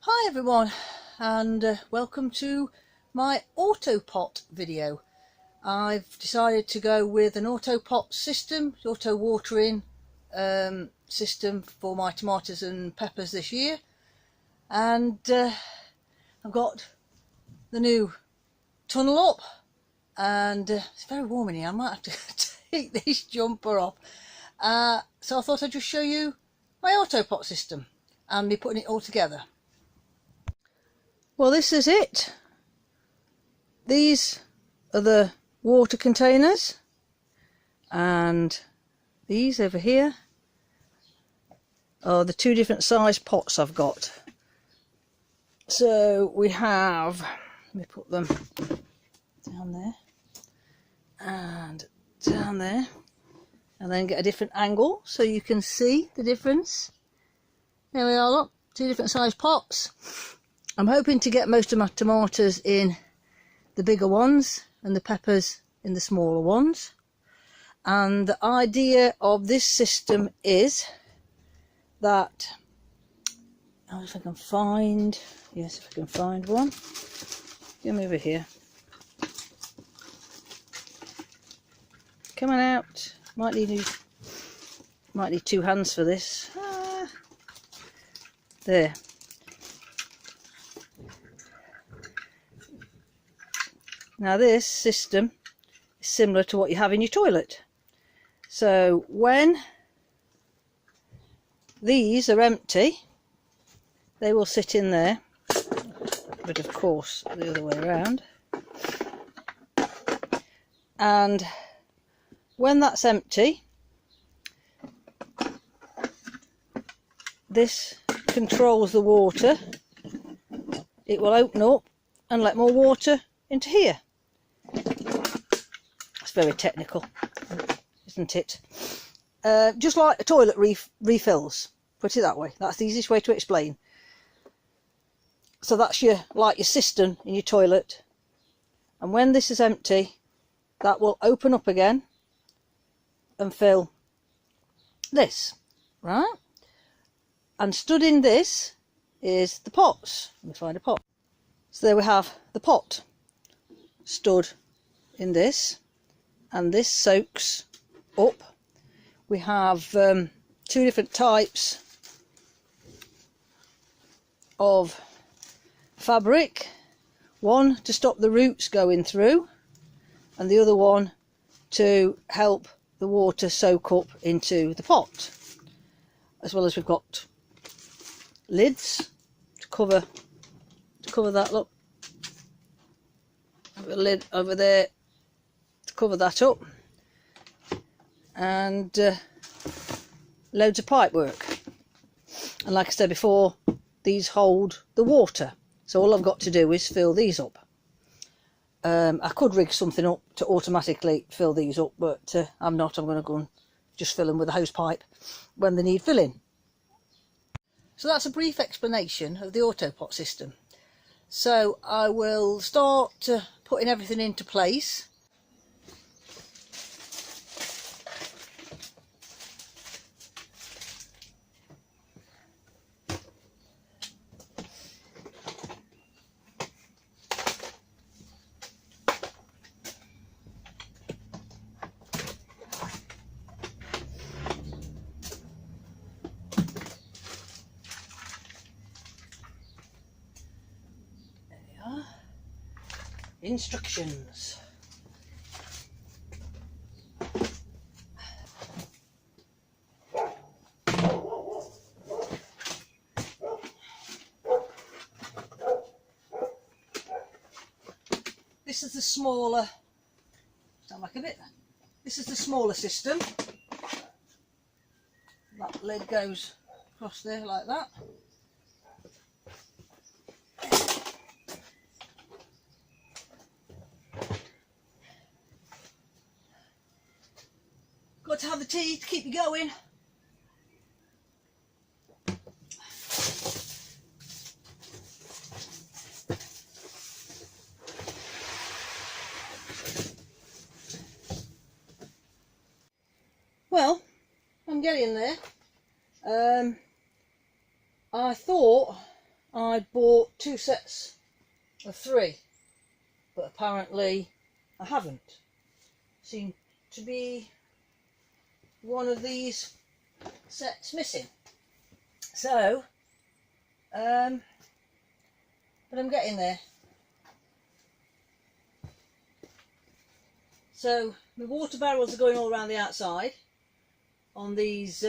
Hi everyone, and welcome to my Autopot video. I've decided to go with an Autopot system, auto watering system for my tomatoes and peppers this year, and I've got the new tunnel up, and it's very warm in here. I might have to take this jumper off, so I thought I'd just show you my Autopot system and me putting it all together. Well, this is it. These are the water containers, and these over here are the two different size pots I've got. So we have, let me put them down there and down there, and then get a different angle so you can see the difference. There we are, look, two different size pots. I'm hoping to get most of my tomatoes in the bigger ones and the peppers in the smaller ones. And the idea of this system is that, if I can find, yes, if I can find one, come over here, coming out, might need two hands for this. There. Now this system is similar to what you have in your toilet. So when these are empty, they will sit in there, but of course the other way around. And when that's empty, this controls the water. It will open up and let more water into here. It's very technical, isn't it? Just like a toilet refills, put it that way. That's the easiest way to explain. So that's like your cistern in your toilet, and when this is empty, that will open up again and fill this, right? And stood in this is the pots. Let me find a pot. So there we have the pot stood in this, and this soaks up. We have two different types of fabric, one to stop the roots going through and the other one to help the water soak up into the pot, as well as we've got lids to cover that. Look, a lid over there to cover that up, and loads of pipe work. And like I said before, these hold the water, so all I've got to do is fill these up. I could rig something up to automatically fill these up, but I'm not. I'm going to go and just fill them with a hose pipe when they need filling. So that's a brief explanation of the Autopot system. So I will start putting everything into place. Instructions. This is the smaller, stand back a bit. This is the smaller system. That lid goes across there like that. Got to have the tea to keep you going. Well, I'm getting there. I thought I bought 2 sets of 3, but apparently I haven't. Seem to be one of these sets missing. So, but I'm getting there. So my water barrels are going all around the outside on these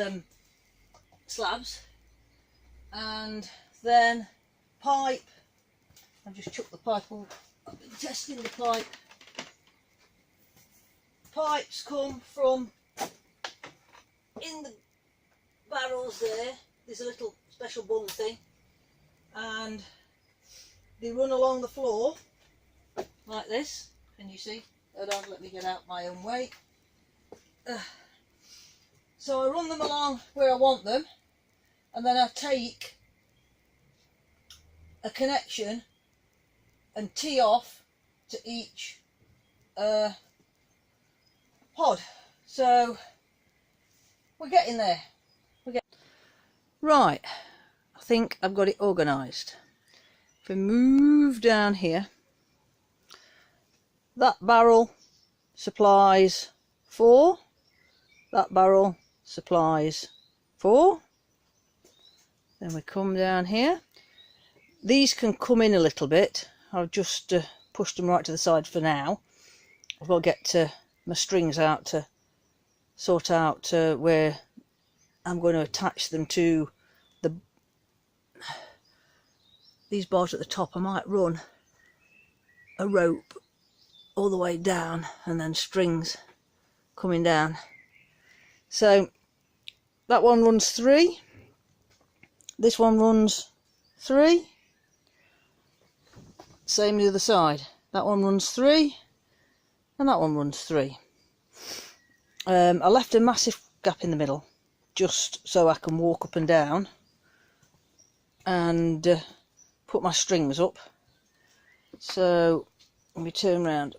slabs, and then pipe, I've just chucked the pipe up. I've been testing the pipe. Pipes come from in the barrels there. There's a little special bung thing, and they run along the floor like this. Can you see? Oh, don't let me get out my own way. So I run them along where I want them, and then I take a connection and tee off to each pod. So we're getting there. Right, I think I've got it organised. If we move down here, that barrel supplies 4, that barrel supplies 4. Then we come down here. These can come in a little bit. I've just pushed them right to the side for now. I've got to get my strings out to sort out where I'm going to attach them to these bars at the top. I might run a rope all the way down and then strings coming down. So that one runs 3, this one runs 3, same the other side. That one runs 3 and that one runs 3. I left a massive gap in the middle just so I can walk up and down and put my strings up. So let me turn round.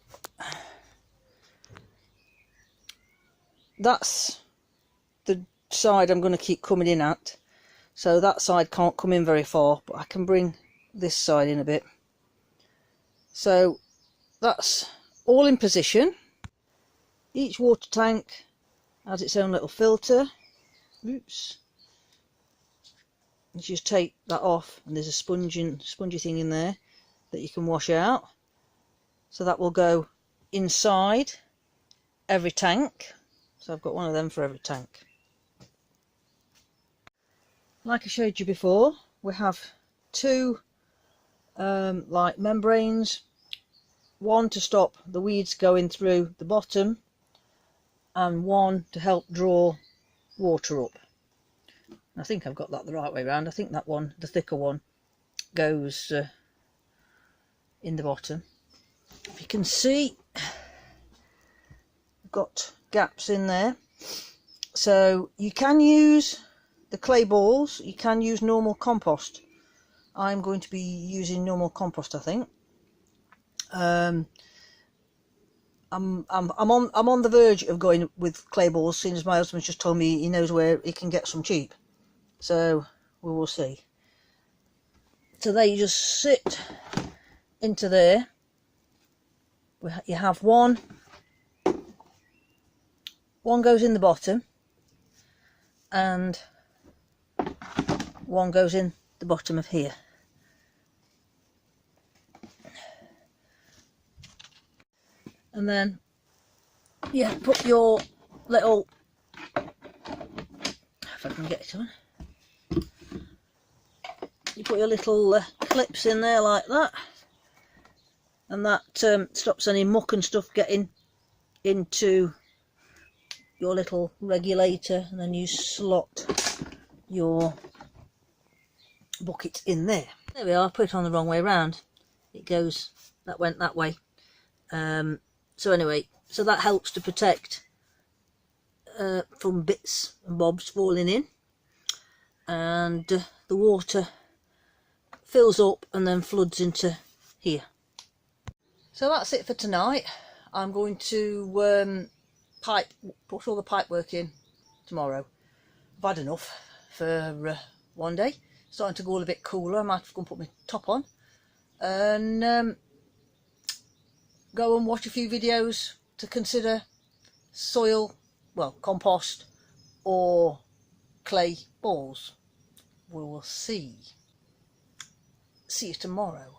That's the side I'm going to keep coming in at, so that side can't come in very far, but I can bring this side in a bit. So that's all in position. Each water tank has its own little filter. Oops. You just take that off, and there's a spongy thing in there that you can wash out. So that will go inside every tank. So I've got one of them for every tank. Like I showed you before, we have 2 like membranes, one to stop the weeds going through the bottom and one to help draw water up. I think I've got that the right way around. I think that one, the thicker one, goes in the bottom. If you can see, I've got gaps in there. So you can use the clay balls, you can use normal compost. I'm going to be using normal compost, I think. I'm on the verge of going with clay balls, seeing as my husband's just told me he knows where he can get some cheap. So we will see. So they just sit into there. You have one goes in the bottom and one goes in the bottom of here. And then you put your little, if I can get it on, you put your little clips in there like that, and that stops any muck and stuff getting into your little regulator, and then you slot your bucket in there. There we are. I put it on the wrong way around. It goes, that went that way. So anyway, so that helps to protect from bits and bobs falling in, and the water fills up and then floods into here. So that's it for tonight. I'm going to put all the pipe work in tomorrow. I've had enough for one day. starting to go all a bit cooler. I might have to go and put my top on and go and watch a few videos to consider soil, well, compost or clay balls. We will see. See you tomorrow.